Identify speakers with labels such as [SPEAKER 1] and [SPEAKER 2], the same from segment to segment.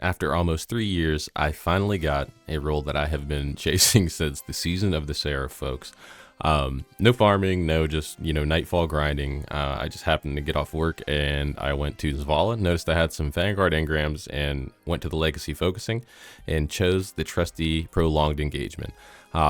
[SPEAKER 1] After almost 3 years, I finally got a role that I have been chasing since the season of the Seraph, folks. No farming, no just, nightfall grinding. I just happened to get off work and I went to Zavala, noticed I had some Vanguard engrams and went to the legacy focusing and chose the trusty prolonged engagement.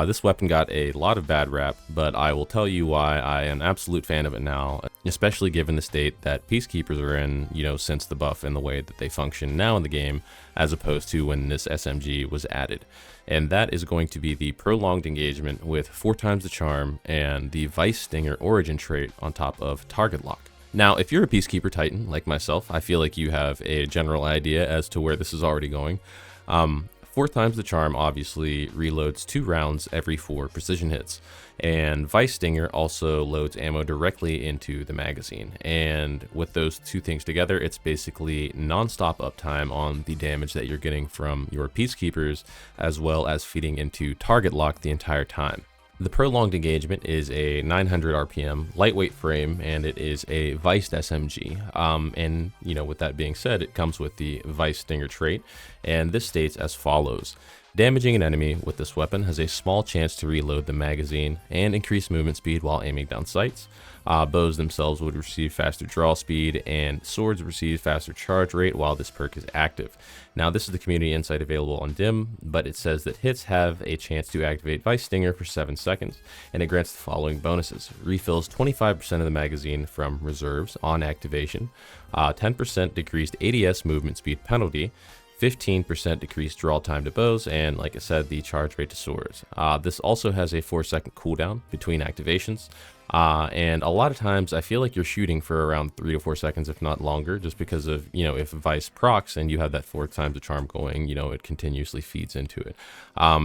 [SPEAKER 1] This weapon got a lot of bad rap, but I will tell you why I am an absolute fan of it now, especially given the state that Peacekeepers are in, since the buff and the way that they function now in the game, as opposed to when this SMG was added. And that is going to be the prolonged engagement with 4 times the charm and the Vice Stinger origin trait on top of target lock. Now, if you're a Peacekeeper Titan like myself, I feel like you have a general idea as to where this is already going. 4 times the charm obviously reloads 2 rounds every 4 precision hits, and Vice Stinger also loads ammo directly into the magazine. And with those 2 things together, it's basically non-stop uptime on the damage that you're getting from your Peacekeepers, as well as feeding into target lock the entire time. The prolonged engagement is a 900 RPM lightweight frame, and it is a Viced SMG. And with that being said, it comes with the Vice Stinger trait, and this states as follows. Damaging an enemy with this weapon has a small chance to reload the magazine and increase movement speed while aiming down sights. Bows themselves would receive faster draw speed, and swords receive faster charge rate while this perk is active. Now, this is the community insight available on DIM, but it says that hits have a chance to activate Vice Stinger for 7 seconds, and it grants the following bonuses. Refills 25% of the magazine from reserves on activation, 10% decreased ADS movement speed penalty, 15% decreased draw time to bows, and like I said, the charge rate to swords. This also has a 4-second cooldown between activations. And a lot of times I feel like you're shooting for around 3 to 4 seconds, if not longer, just because of, if Vice procs and you have that 4 times the charm going, it continuously feeds into it.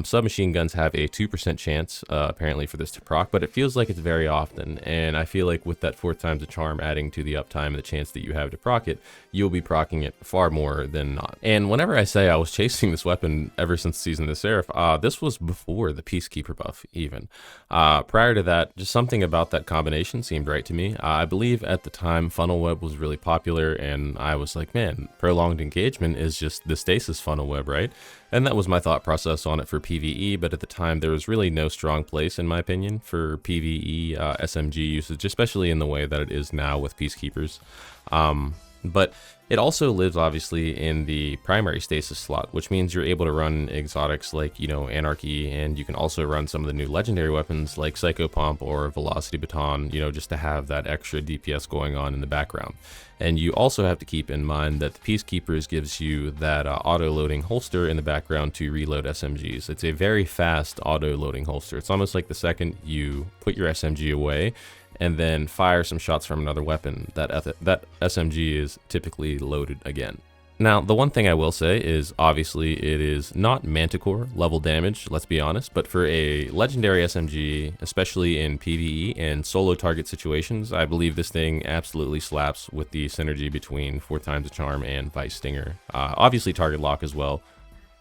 [SPEAKER 1] Submachine guns have a 2% chance, apparently, for this to proc, but it feels like it's very often. And I feel like with that 4 times the charm adding to the uptime and the chance that you have to proc it, you'll be procking it far more than not. And whenever I say I was chasing this weapon ever since Season of the Seraph, this was before the Peacekeeper buff, even. Prior to that, just something about that combination seemed right to me. I believe at the time funnel web was really popular, and I was like, man, prolonged engagement is just the stasis funnel web, right? And that was my thought process on it for PvE, but at the time there was really no strong place, in my opinion, for PvE SMG usage, especially in the way that it is now with Peacekeepers. But it also lives obviously in the primary stasis slot, which means you're able to run exotics like, Anarchy, and you can also run some of the new legendary weapons like Psycho Pump or Velocity Baton, just to have that extra DPS going on in the background. And you also have to keep in mind that the Peacekeepers gives you that auto-loading holster in the background to reload SMGs. It's a very fast auto-loading holster. It's almost like the second you put your SMG away and then fire some shots from another weapon, that SMG is typically loaded again. Now, the one thing I will say is, obviously, it is not Manticore level damage, let's be honest, but for a legendary SMG, especially in PvE and solo target situations, I believe this thing absolutely slaps with the synergy between 4 times the charm and Vice Stinger. Obviously, target lock as well.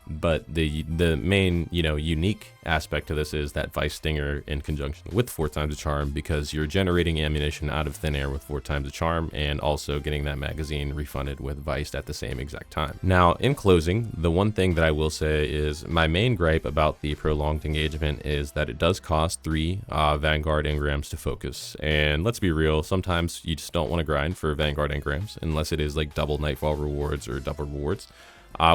[SPEAKER 1] But the main, unique aspect to this is that Vice Stinger in conjunction with 4 times the charm, because you're generating ammunition out of thin air with 4 times the charm and also getting that magazine refunded with Vice at the same exact time. Now, in closing, the one thing that I will say is my main gripe about the prolonged engagement is that it does cost 3 Vanguard engrams to focus. And let's be real, sometimes you just don't want to grind for Vanguard engrams unless it is like double Nightfall rewards or double rewards.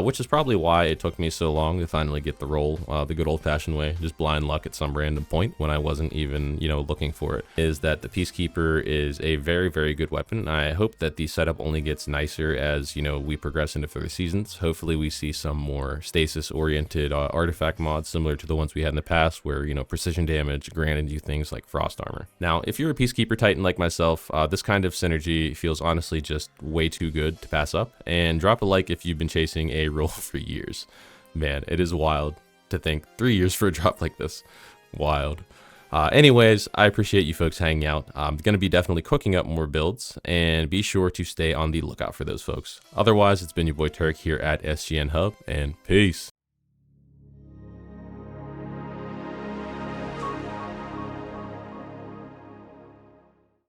[SPEAKER 1] Which is probably why it took me so long to finally get the role, the good old-fashioned way, just blind luck at some random point when I wasn't even, looking for it, is that the Peacekeeper is a very, very good weapon. I hope that the setup only gets nicer as, we progress into further seasons. Hopefully we see some more stasis-oriented artifact mods similar to the ones we had in the past where, precision damage granted you things like frost armor. Now, if you're a Peacekeeper Titan like myself, this kind of synergy feels honestly just way too good to pass up, and drop a like if you've been chasing a role for years. Man, it is wild to think 3 years for a drop like this. Wild. Anyways, I appreciate you folks hanging out. I'm going to be definitely cooking up more builds, and be sure to stay on the lookout for those folks. Otherwise, it's been your boy Turk here at SGN Hub, and peace.